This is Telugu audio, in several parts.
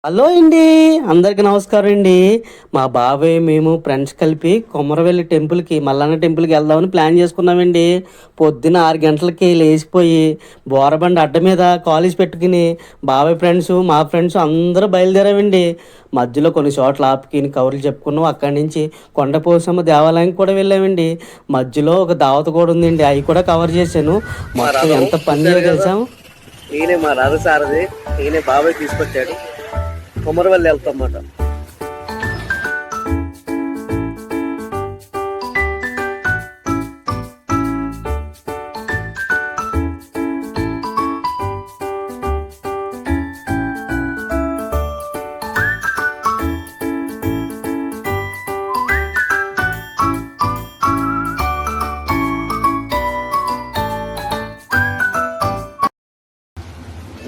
హలో అండి, అందరికి నమస్కారం అండి. మా బాబాయ్ మేము ఫ్రెండ్స్ కలిపి కొమరవెల్లి టెంపుల్కి మల్లన్న టెంపుల్కి వెళ్దామని ప్లాన్ చేసుకున్నామండి. పొద్దున్న 6 గంటలకి లేచిపోయి బోరబండి అడ్డ మీద కాలేజ్ పెట్టుకుని బాబాయ్ ఫ్రెండ్స్ మా ఫ్రెండ్స్ అందరూ బయలుదేరామండి. మధ్యలో కొన్ని చోట్ల ఆపుకుని కవర్లు చెప్పుకున్నాం. అక్కడి నుంచి కొండపోసమ్మ దేవాలయానికి కూడా వెళ్ళామండి. మధ్యలో ఒక దావత కూడా ఉందండి, అవి కూడా కవర్ చేశాను. మొత్తం ఎంత పని తెలుసా. ఈయనే మా రథసారథి, ఈయనే బాబాయ్ తీసుకొచ్చాడు. కొమరవెల్లి వెళ్తామన్నమాట.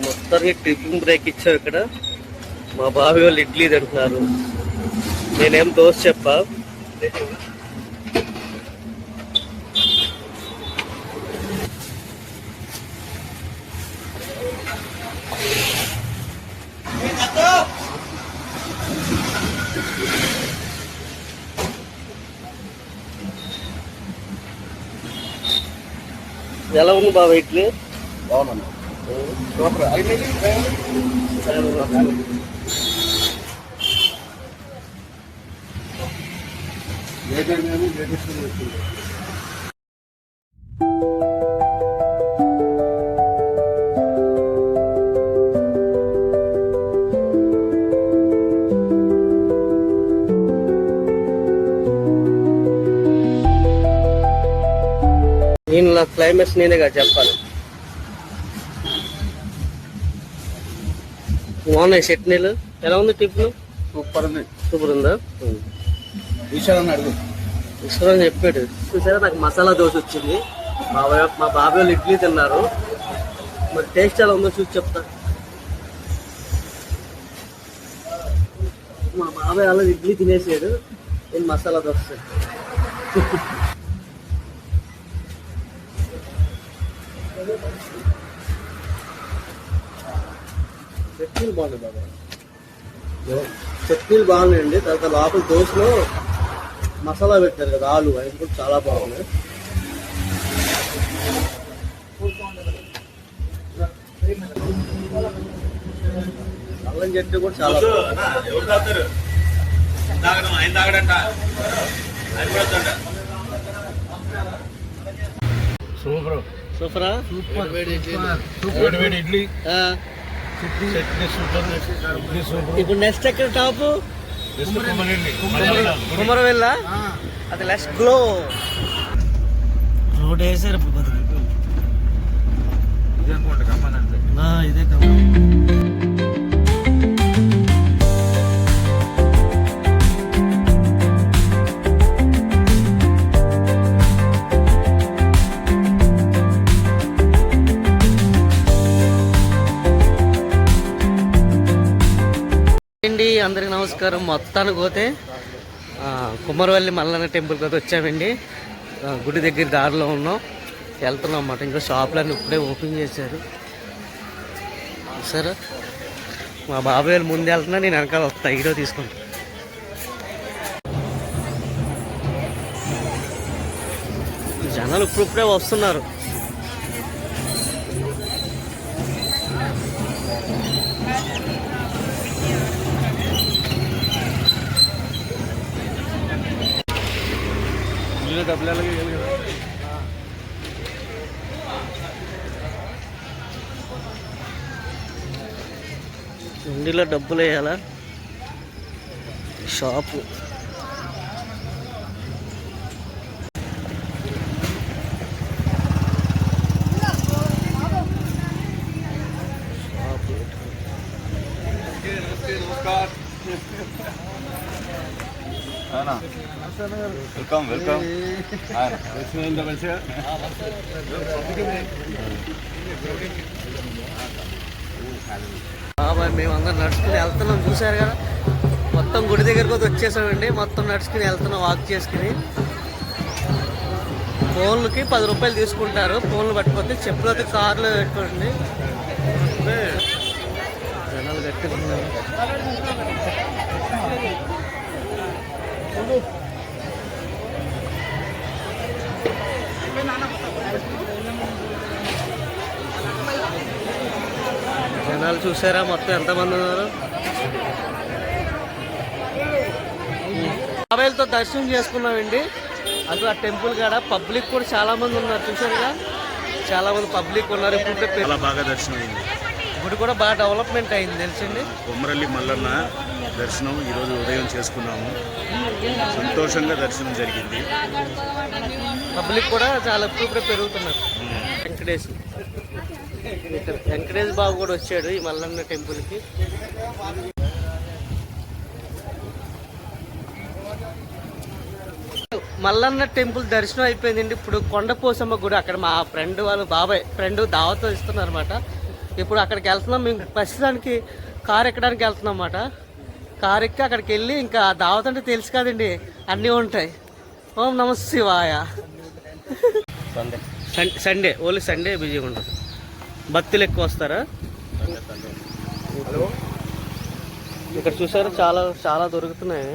మొత్తానికి టిఫిన్ బ్రేక్ ఇచ్చావు. ఇక్కడ మా బాబాయ్ వాళ్ళు ఇడ్లీ తింటున్నారు, నేనేం దోశ చెప్పా. ఎలా ఉంది బాబా ఇడ్లీ? బాగున్నా. నేను నా క్లైమాక్స్ నేనేగా చెప్పాలి. బాగున్నాయి చట్నీలు. ఎలా ఉంది టిఫిన్? సూపర్ ఉంది. సూపర్ ఉందా? ఈశ్వరని చెప్పాడు. చూసారా, నాకు మసాలా దోశ వచ్చింది. మా బాబాయ్ వాళ్ళు ఇడ్లీ తిన్నారు. మరి టేస్ట్ ఎలా ఉందో చూసి చెప్తా. మా బాబాయ్ వాళ్ళు ఇడ్లీ తినేసాడు, నేను మసాలా దోశ. చట్నీలు బాగున్నాయి బాబాయ్, చట్నీలు బాగున్నాయండి. తర్వాత లోపల దోశలో మసాలా పెట్టారు కదా, ఆలు, అవి కూడా చాలా బాగున్నాయి. అల్లం చట్నీ కూడా చాలా సూపర్. సూపరా? సూపర్ ఇడ్లీ. ఇప్పుడు నెక్స్ట్ ఎక్కడ టాప్? కుమరవెల్లా. అది లెస్ గ్లో రోడ్ వేసారు. ఇదే కమ్మన్. అండి, అందరికి నమస్కారం. మొత్తానికి పోతే కుమరవెల్లి మల్లన్న టెంపుల్కి అయితే వచ్చామండి. గుడి దగ్గర దారిలో ఉన్నాం, వెళ్తున్నాం అన్నమాట. ఇంకా షాపులన్నీ ఇప్పుడే ఓపెన్ చేశారు. సరే, మా బాబాయ్ వాళ్ళు ముందు వెళ్తున్నా, నేను వెనకాల వస్తా, హీరో తీసుకుంటా. జనాలు ఇప్పుడిప్పుడే వస్తున్నారు. ఉండిలో డబ్బులు వేయాలా? Shop welcome welcome. బాబాయ్ మేమందరం నడుచుకుని వెళ్తున్నాం, చూసారు కదా. మొత్తం గుడి దగ్గరకు వచ్చేసామండి. మొత్తం నడుచుకుని వెళ్తున్నాం, వాక్ చేసుకుని. ఫోన్లకి 10 రూపాయలు తీసుకుంటారు. ఫోన్లు పట్టుకోతే చెప్పులైతే కార్లో పెట్టుకోండి. జనాలు గట్టిగా ఉన్నారు. చూసారా మొత్తం ఎంతమంది ఉన్నారు. బాబాయ్లతో దర్శనం చేసుకున్నామండి. అటు ఆ టెంపుల్ కాడ పబ్లిక్ కూడా చాలా మంది ఉన్నారు. చూసారుగా చాలా మంది పబ్లిక్ ఉన్నారు. ఇప్పుడు చాలా బాగా దర్శనం అయింది. గుడి కూడా బాగా డెవలప్మెంట్ అయింది తెలుసండి. కొమరల్లి మల్లన్న దర్శనం ఈరోజు ఉదయం చేసుకున్నాము. సంతోషంగా దర్శనం జరిగింది. పబ్లిక్ కూడా చాలా ఇప్పుడు పెరుగుతున్నారు. వెంకటేష్ బాబు కూడా వచ్చాడు ఈ మల్లన్న టెంపుల్కి. మల్లన్న టెంపుల్ దర్శనం అయిపోయిందండి. ఇప్పుడు కొండపోసమ్మ గుడి అక్కడ మా ఫ్రెండ్ వాళ్ళు బాబాయ్ ఫ్రెండ్ దావతో ఇస్తున్నారు అనమాట. ఇప్పుడు అక్కడికి వెళ్తున్నాం. మేము ప్రస్తుతానికి కారు ఎక్కడానికి వెళ్తున్నాం అన్నమాట. కారు ఎక్కి అక్కడికి వెళ్ళి ఇంకా దావత్ అంటే తెలుసు కదండి, అన్నీ ఉంటాయి. ఓం నమ శివాయ. సండే ఓన్లీ సండే బిజీగా ఉంటుంది. భక్తులు ఎక్కువ వస్తారా? ఇక్కడ చూసారా చాలా చాలా దొరుకుతున్నాయి.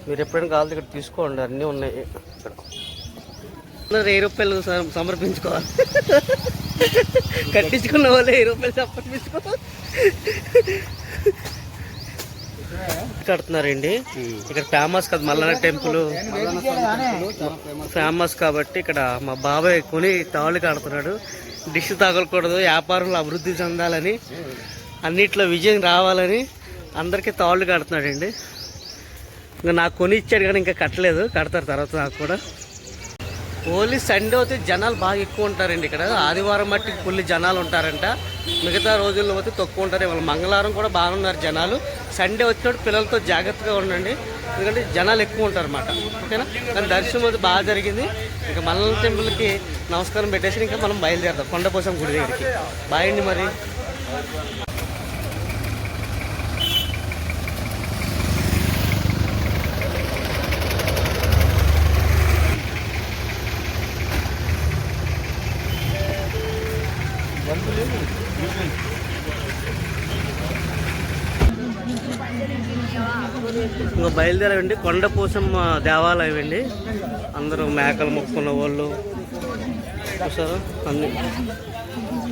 మీరు ఎప్పుడైనా కావాలి ఇక్కడ తీసుకోండి, అన్నీ ఉన్నాయి ఇక్కడ. 1000 రూపాయలు సమర్పించుకోవాలి. కట్టించుకున్న వాళ్ళు 1000 రూపాయలు సమర్పించుకోవాలి. కడుతున్నారండి ఇక్కడ. ఫేమస్ కదా మల్లన్న టెంపుల్, ఫేమస్ కాబట్టి ఇక్కడ మా బాబాయ్ కొని తాళ్ళు కడుతున్నాడు. డిష్ తగలకూడదు, వ్యాపారంలో అభివృద్ధి చెందాలని, అన్నిట్లో విజయం రావాలని అందరికీ తాళ్ళు కడుతున్నాడండి. ఇంకా నాకు కొని ఇచ్చాడు కానీ ఇంకా కట్టలేదు, కడతారు తర్వాత నాకు కూడా. ఓన్లీ సండే అయితే జనాలు బాగా ఎక్కువ ఉంటారండి ఇక్కడ. ఆదివారం మట్టికి ఫుల్ జనాలు ఉంటారంట. మిగతా రోజుల్లో పోతే తక్కువ ఉంటారు. ఇవాళ మంగళవారం కూడా బాగున్నారు జనాలు. సండే వచ్చినప్పుడు పిల్లలతో జాగ్రత్తగా ఉండండి, ఎందుకంటే జనాలు ఎక్కువ ఉంటారు అన్నమాట. ఓకేనా? కానీ దర్శనం అయితే బాగా జరిగింది. ఇంకా మల్లన్న టెంపుల్కి నమస్కారం పెట్టేసి ఇంకా మనం బయలుదేరుతాం కొండపోసం గుడి దగ్గరికి. బాయ్ అండి మరి. ఇంకా బయలుదేరండి. కొండపోసమ్మ దేవాలయం అండి. అందరూ మేకలు మొక్కున్న వాళ్ళు చూసారు. అన్ని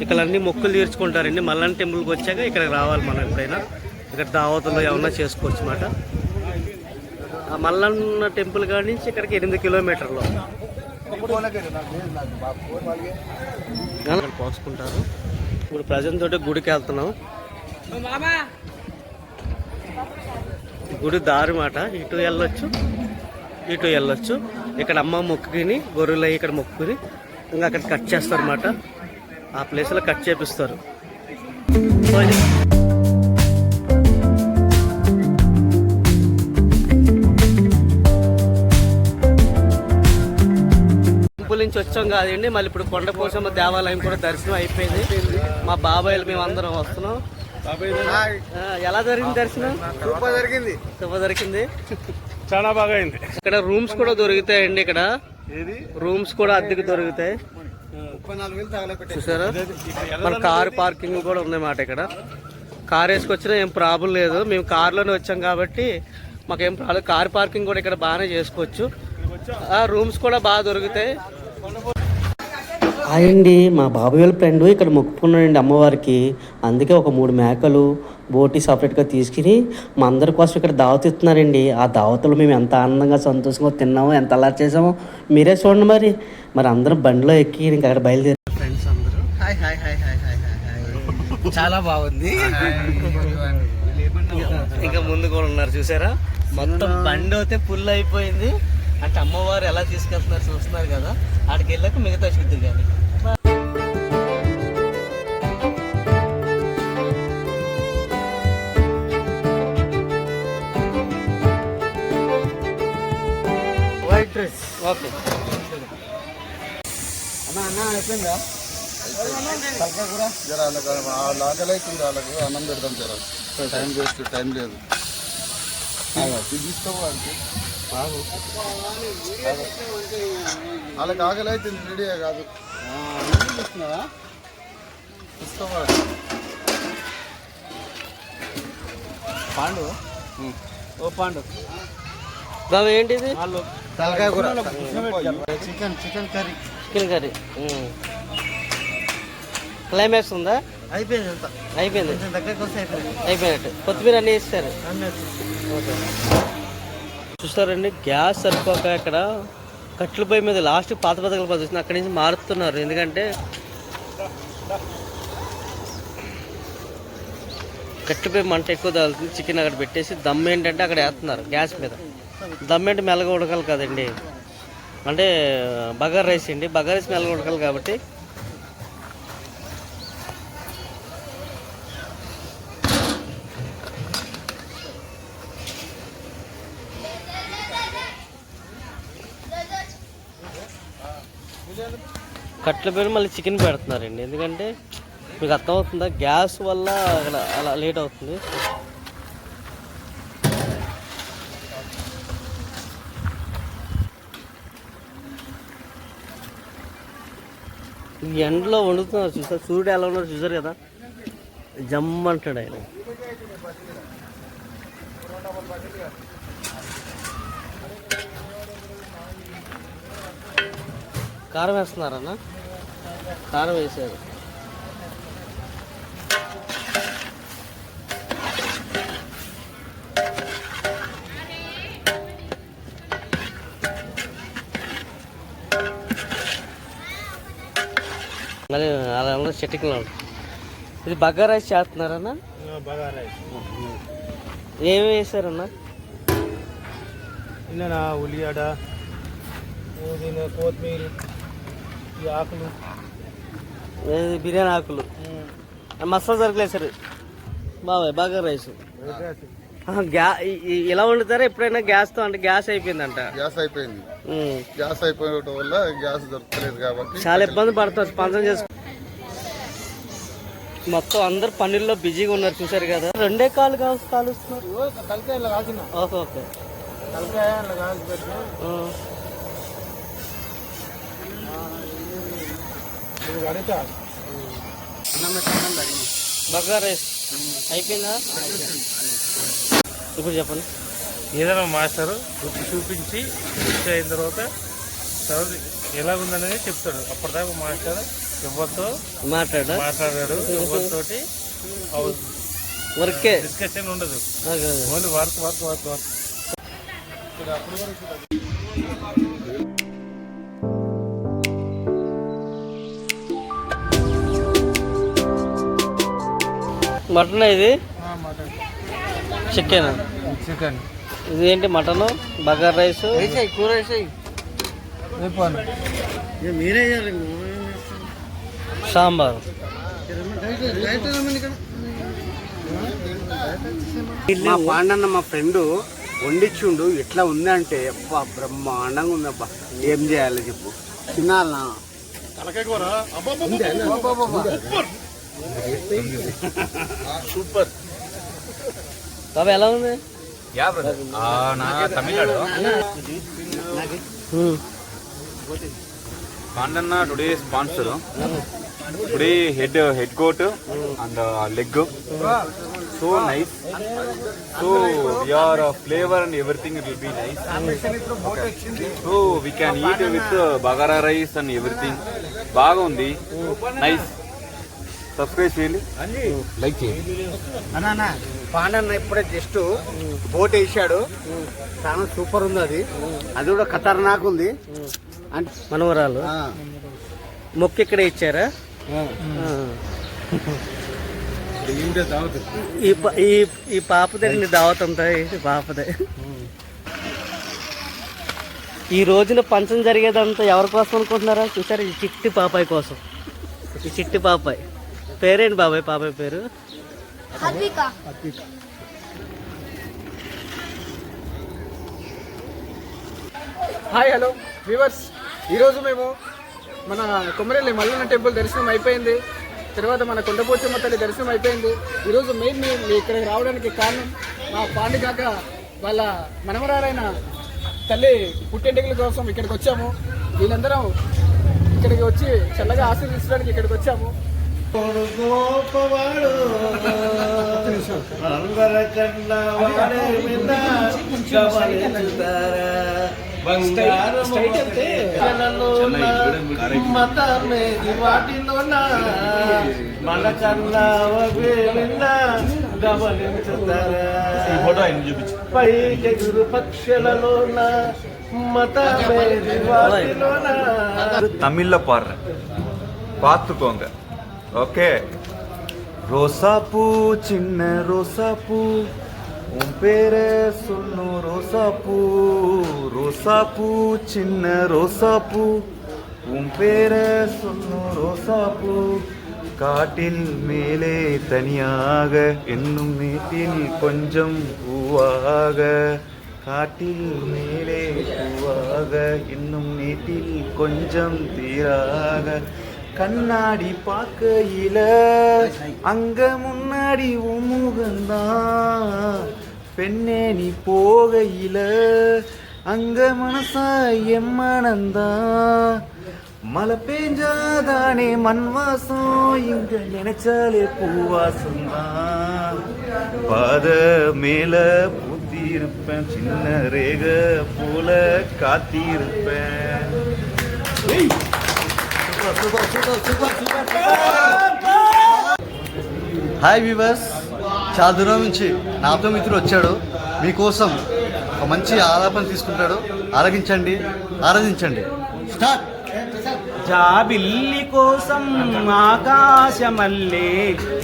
ఇక్కడ అన్ని మొక్కులు తీర్చుకుంటారండి. మల్లన్న టెంపుల్కి వచ్చాక ఇక్కడికి రావాలి మనం. ఎప్పుడైనా ఇక్కడ దావతులు ఏమన్నా చేసుకోవచ్చు అన్నమాట. ఆ మల్లన్న టెంపుల్ కాడి నుంచి ఇక్కడికి 8 కిలోమీటర్లు పోసుకుంటారు. ఇప్పుడు ప్రజెంట్ తోటి గుడికి వెళ్తున్నాం. గుడి దారి మాట. ఇటు వెళ్ళొచ్చు, ఇటు వెళ్ళొచ్చు. ఇక్కడ అమ్మ మొక్కుని గొర్రెలు ఇక్కడ మొక్కుని ఇంకా అక్కడ కట్ చేస్తారు అన్నమాట. ఆ ప్లేస్లో కట్ చేపిస్తారు. టెంపుల్ నుంచి వచ్చాం కాదండి. మళ్ళీ ఇప్పుడు కొండపోసమ్మ దేవాలయం కూడా దర్శనం అయిపోయింది. మా బాబాయ్లు మేము అందరం వస్తున్నాం. ఎలా జరిగింది దర్శనం? సూపర్ జరిగింది. చాలా బాగా అయింది. ఇక్కడ రూమ్స్ కూడా దొరుకుతాయండి. ఇక్కడ రూమ్స్ కూడా అద్దెకు దొరుకుతాయి. చూసారా? మన కార్ పార్కింగ్ కూడా ఉందన్నమాట. ఇక్కడ కార్ వేసుకొచ్చినా ఏం ప్రాబ్లం లేదు. మేము కార్లోనే వచ్చాం కాబట్టి మాకేం ప్రాబ్లం. కార్ పార్కింగ్ కూడా ఇక్కడ బాగానే చేసుకోవచ్చు. రూమ్స్ కూడా బాగా దొరుకుతాయి. అయ్యండి మా బాబాయ్ వాళ్ళ ఫ్రెండ్ ఇక్కడ మొక్కుకున్నాడండి అమ్మవారికి. అందుకే ఒక 3 మేకలు బోటి సపరేట్గా తీసుకుని మా అందరి కోసం ఇక్కడ దావత్ ఇస్తున్నారండి. ఆ దావతులు మేము ఎంత ఆనందంగా సంతోషంగా తిన్నామో, ఎంత అలా చేసామో మీరే చూడండి. మరి అందరం బండిలో ఎక్కి ఇంకా అక్కడ బయలుదేరారు. ఫ్రెండ్స్ అందరూ hi hi hi hi hi hi. చాలా బాగుంది. ఇంకా ముందు కూడా ఉన్నారు చూసారా? మొత్తం బండి అయితే ఫుల్ అయిపోయింది. అంటే అమ్మవారు ఎలా తీసుకెళ్తున్నారు చూస్తున్నారు కదా. ఆడికి వెళ్ళాక మిగతా శుద్ధి కానీ. వైట్ డ్రెస్ ఓకే అన్న అయిపోయిందా? కూడా జర లాగలు అవుతుంది. వాళ్ళకు అన్నం పెడతాం. జర టైం వేస్ట్, టైం లేదు. తీసుకోవాలి వాళ్ళకి ఆకలి అయితే రెడీయే కాదు. తీసుకోవాలి. పాండు ఓ పాండు బాబు ఏంటిది? తలకాయ కూర, chicken curry. Chicken curry. Climax ఉందా? అయిపోయింది అంతా, అయిపోయింది, కొంచెం దగ్గరికి వస్తే అయిపోయింది. అయిపోయినట్టు. కొత్తిమీర అన్నీ వేస్తారు. అన్నీ ఓకే. చూస్తారండి, గ్యాస్ సరిపోక ఇక్కడ కట్టెల పొయ్యి మీద లాస్ట్ పాత పథకాల పద్ధతి అక్కడి నుంచి మారుతున్నారు. ఎందుకంటే కట్టెల పొయ్యి మంట ఎక్కువ తగులుతుంది. చికెన్ అక్కడ పెట్టేసి దమ్ ఏంటంటే అక్కడ వేస్తున్నారు గ్యాస్ మీద. దమ్ ఏంటి మెల్లగా ఉడకాలి కదండి, అంటే బగారా రైస్ అండి. బగారా రైస్ మెల్లగా ఉడకాలి కాబట్టి కట్టెల పొయ్యి మళ్ళీ చికెన్ పెడుతున్నారండి. ఎందుకంటే మీకు అర్థమవుతుందా, గ్యాస్ వల్ల అలా లేట్ అవుతుంది. ఈ ఎండలో వండుతున్నారు చూసారు, సూర్యుడు ఎలా ఉన్నారు చూసారు కదా, జమ్ అంటాడు ఆయన. కారం వేస్తున్నారన్న, కారం వేసారు. మరి అలా సెట్టింగ్లో ఇది బగారా రైస్ చేస్తున్నారన్న. బాగా రైస్ ఏమి వేసారన్న? నిన్న ఉల్లిగడ్డ, పుదీనా, కొత్తిమీర, ఈ ఆకులు, బిర్యానీ ఆకులు, మసాలా సరుకులు వేసారు. బాబాయ్ బగారా రైస్ ఇలా వండుతారా ఎప్పుడైనా గ్యాస్తో? అంటే గ్యాస్ అయిపోయిందంట. గ్యాస్ అయిపోయింది. గ్యాస్ అయిపోవడం వల్ల గ్యాస్ దొరకలేదు కాబట్టి చాలా ఇబ్బంది పడతారు స్పందన చేసుకో. మొత్తం అందరు పనుల్లో బిజీగా ఉన్నారు చూసారు కదా. రెండే కాలు కాలుస్తున్నారు. తలకాయ ఇలా కాల్చిన, ఓకే ఓకే. తలకాయ ఇలా కాల్చి పెట్టిన బగారా రైస్ అయిపోయిందా? ఇప్పుడు చెప్పండి. ఏదైనా మాస్టరు రుచి చూపించి రుచి అయిన తర్వాత ఎలాగుందనేది చెప్తాడు. అప్పటిదాకా మాస్టర్ ఎవరితో మాట్లాడాడు, ఎవరితోటి వర్కే డిస్కషన్ ఉండదు, only work work work work. Mutton ఇది, చికెన్, చికెన్, ఇది ఏంటి మటను, బగారా రైస్, కూర వేసాయి, మీరే సాంబార్. మా పాండన్న మా ఫ్రెండ్ వండిచ్చుండు. ఎట్లా ఉందంటే అబ్బా బ్రహ్మాండంగా ఉందబ్బా. ఏం చేయాలి చెప్పు, తినాలనా? సూపర్. బాబా ఎలా ఉంది? Tamil Nadu Pandana today sponsor. Today head coat and leg. So nice. So your flavor and everything it will be nice. Okay. So we can eat with bagara rice and everything. బాగా ఉంది. Nice. సబ్స్క్రైబ్ చేయండి, లైక్ చేయండి. అన్నా పాండన్న ఇప్పుడే జస్ట్ బోట్ వేసాడు, చాలా సూపర్ ఉంది. అది కూడా ఖతర్నాక్ ఉంది. మనవరాలు మొక్క ఇక్కడ ఇచ్చారా? ఈ పాపదే దావత్ అంతా పాపదే. ఈ రోజున పంచం జరిగేదంతా ఎవరి కోసం అనుకుంటున్నారా? చూసారు, ఈ చిట్టి పాపాయి కోసం. ఈ చిట్టి పాపాయి పేరేంటి బాబాయ్? పాపాయి పేరు హాయ్ హలో వ్యూవర్స్, ఈరోజు మేము మన కొమరెల్లి మల్లన్న టెంపుల్ దర్శనం అయిపోయింది. తర్వాత మన కొండపోచమ్మ తల్లి దర్శనం అయిపోయింది. ఈరోజు మెయిన్ మేము ఇక్కడికి రావడానికి కారణం మా పాండుగాక వాళ్ళ మనవరాలైన తల్లి పుట్టెంటికల కోసం ఇక్కడికి వచ్చాము. వీళ్ళందరం ఇక్కడికి వచ్చి చల్లగా ఆశీర్వదించడానికి ఇక్కడికి వచ్చాము. స్ట్రైట్ వెళ్తే మతమేది వాటిలోన మనకన్నా గమనించుతారా పైకెగురు పక్షులలోన మతమేది వాటిలోన. தமிழ்ல பாடுறேன், பார்த்துக்கோங்க. ஓகே. ரோசாப்பூ சின்ன ரோசாப்பூ உன் பேரை சொல்லும் ரோசாப்பூ, ரோசாப்பூ சின்ன ரோசாப்பூ உன் பேரை சொல்லும் ரோசாப்பூ, காட்டில் மேலே தனியாக என்னும் மேட்டில் கொஞ்சம் பூவாக, காட்டில் மேலே பூவாக இன்னும் நீட்டில் கொஞ்சம் தீராக, கண்ணாடி பார்க்கையில அங்க முன்னாடி உமுகந்தான், பெண்ணே நீ போகையில அங்க மனசா எம்மனந்தான், மழை பெஞ்சாதானே மண் வாசம் இங்க நினைச்சாலே பூவாசம் தான், பாத மேல பூத்திருப்பேன் சின்ன ரேக போல காத்திருப்பேன். హాయ్ వ్యూవర్స్, చాలా దూరం నుంచి నాతో మిత్రుడు వచ్చాడు. మీకోసం ఒక మంచి ఆలాపన తీసుకుంటాడు. ఆరగించండి, ఆరాధించండి. స్టార్ట్. జాబిల్లి కోసం ఆకాశమల్లే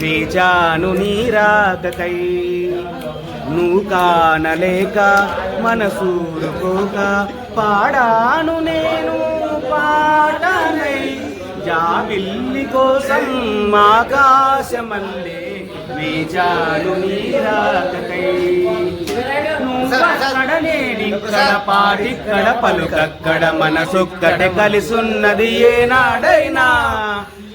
వేచాను నీరాకకై, నువ్వు కానలేక మనసూరుకోక పాడాను నేను పాటనై, జాబిల్లి కోసం ఆకాశమల్లే వేచాను నీరాకకై, నువ్వక్కడ నేనిక్కడ పాటిక్కడ పలుకక్కడ మనసొక్కట కలిసున్నది ఏనాడైనా,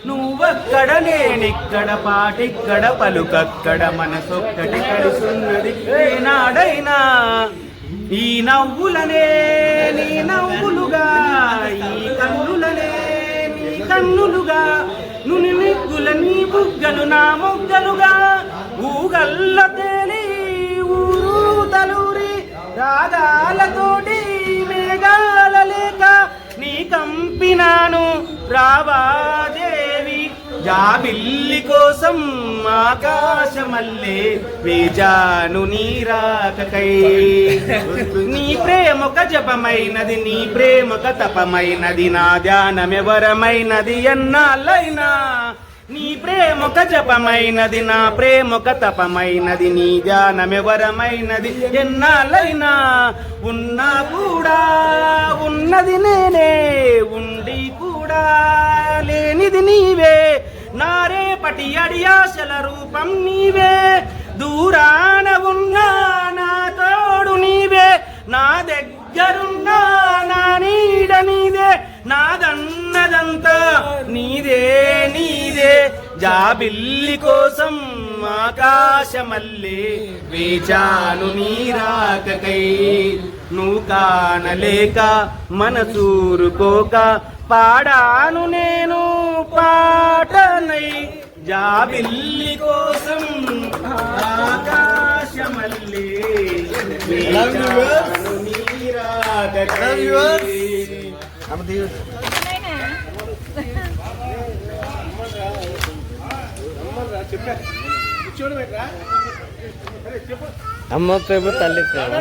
నువ్వక్కడ నేనిక్కడ పాటిక్కడ పలుకక్కడ మనసొక్కటి కలిసున్నది ఏనాడైనా, ఈ నవ్వులనే నీ నవ్వులుగా, ఈ కన్నులనే నీ కన్నులుగా, నుని నిగ్గుల నీ బుగ్గలు నా మొగ్గలుగా, ఊగల్ల తేలి ఊరు తలూరి రాగాలతోటి మేఘాల లేక నీ కంపినాను రావాదేవి, జాబిల్లి కోసం ఆకాశమల్లే వేచాను నీరాకకై, నీ ప్రేమొక జపమైనది నీ ప్రేమొక తపమైనది నా ధ్యానమెవరమైనది ఎన్నాళ్ళైనా, నీ ప్రేమొక జపమైనది నా ప్రేమొక తపమైనది నీ ధ్యానమెవరమైనది ఎన్నాళ్ళైనా, ఉన్నా కూడా ఉన్నది నేనే ఉండి కూడా లేనిది నీవే, నా రేపటి అడియాశల రూపం నీవే, దూరాన ఉన్నా నా తోడు నీవే, నా దగ్గరున్నా నా నీడ నీదే, నాదన్నదంతా నీదే నీదే, జాబిల్లి కోసం ఆకాశమల్లే వేచాను నీరాకకై, నువ్వు కానలేక మనసూరుకోక పాడాను నేను పాటనై, జాబిల్లి కోసం ఆకాశమల్లే వేచాను నీరాకకై. అమ్మ ప్రేమ తల్లి ప్రేమ.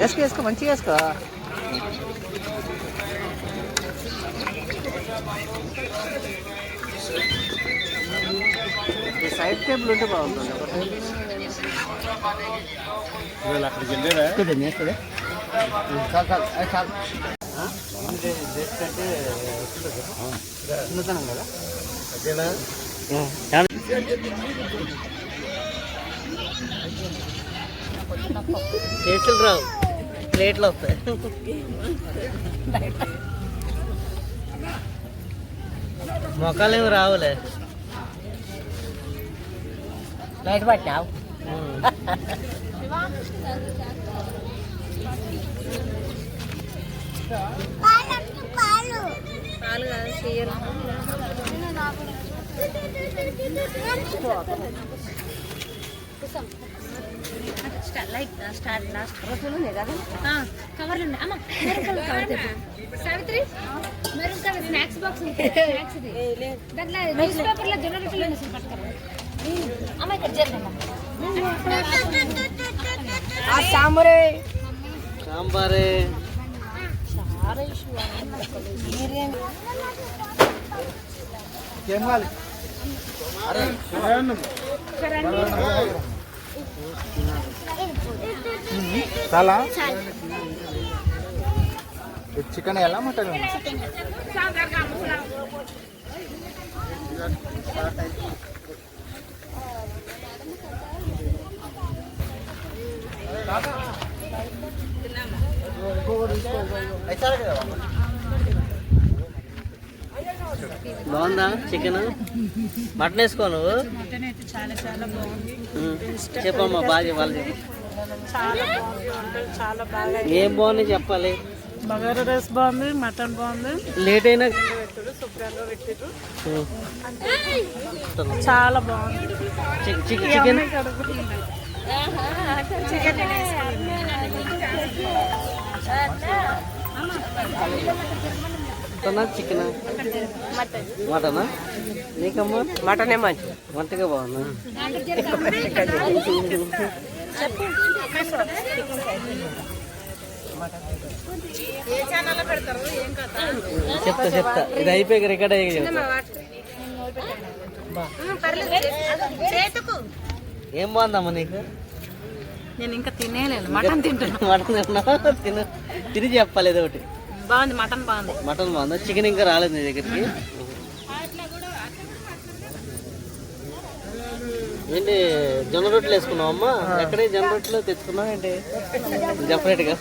వేసుకో మంచిగా వేసుకో. సైడ్ టేబుల్ ఉంటే బాగుంటుంది. అక్కడికి వెళ్ళారా? చిన్నతనం కదా. చేతులు రావు, ప్లేట్లు వస్తాయి. మొక్కలేమి రావులే. లైట్ పట్టినావు. పాలు కాదు చేయరు. లైట్ స్టార్ట్ లాస్ట్ రోజులు ఉన్నాయి కదా కవర్లు ఉన్నాయి అమ్మ మెరూన్ కలర్ కవర్ తెప్పు Savitri maroon colour snacks box snacks ఇది దాంట్లో న్యూస్ పేపర్లో జొన్నరొట్టెలు ఉన్నాయి పట్టుకరా అమ్మ ఇక్కడ చేద్దాం ఆ సాంబారే ఏం కావాలి చాలా చికెన్ ఎలా మటన్ బాగుందా చికెన్? మటన్ వేసుకో నువ్వు. చెప్పమ్మా బాగా చెప్పాలి. చాలా బాగా ఏం బాగుంది చెప్పాలి. బగారా రైస్ బాగుంది, మటన్ బాగుంది, లేట్ అయినా శుభ్రంగా పెట్టిరు, చాలా బాగుంది. Chicken chicken మటనా? నీకమ్మా మటనే మంచి వంటగా బాగుందా? చెప్తా ఇది అయిపోయి రికార్డ్ అయ్యి చెప్తా. ఏం బాగుందమ్మా నీకు? నేను ఇంకా తినేలేదు, మటన్ తింటున్నా. మటన్ తిన్నావా? తిని చెప్పాలి ఏదో ఒకటి. బాగుంది, మటన్ బాగుంది. మటన్ బాగుందా? చికెన్ ఇంకా రాలేదు నీ దగ్గరికి. ఏంటి జొన్న రొట్టెలు వేసుకున్నావు అమ్మా? ఎక్కడే జొన్న రొట్టెలు తెచ్చుకున్నావు ఏంటి? సెపరేట్గా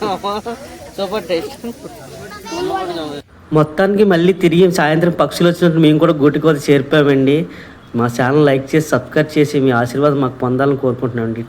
సూపర్ టేస్ట్. మొత్తానికి మళ్ళీ తిరిగి సాయంత్రం పక్షులు వచ్చినట్టు మేము కూడా గూటికోత చేరిపోయామండి. మా ఛానల్ లైక్ చేసి సబ్స్క్రైబ్ చేసి మీ ఆశీర్వాదం మాకు పొందాలని కోరుకుంటున్నామండి.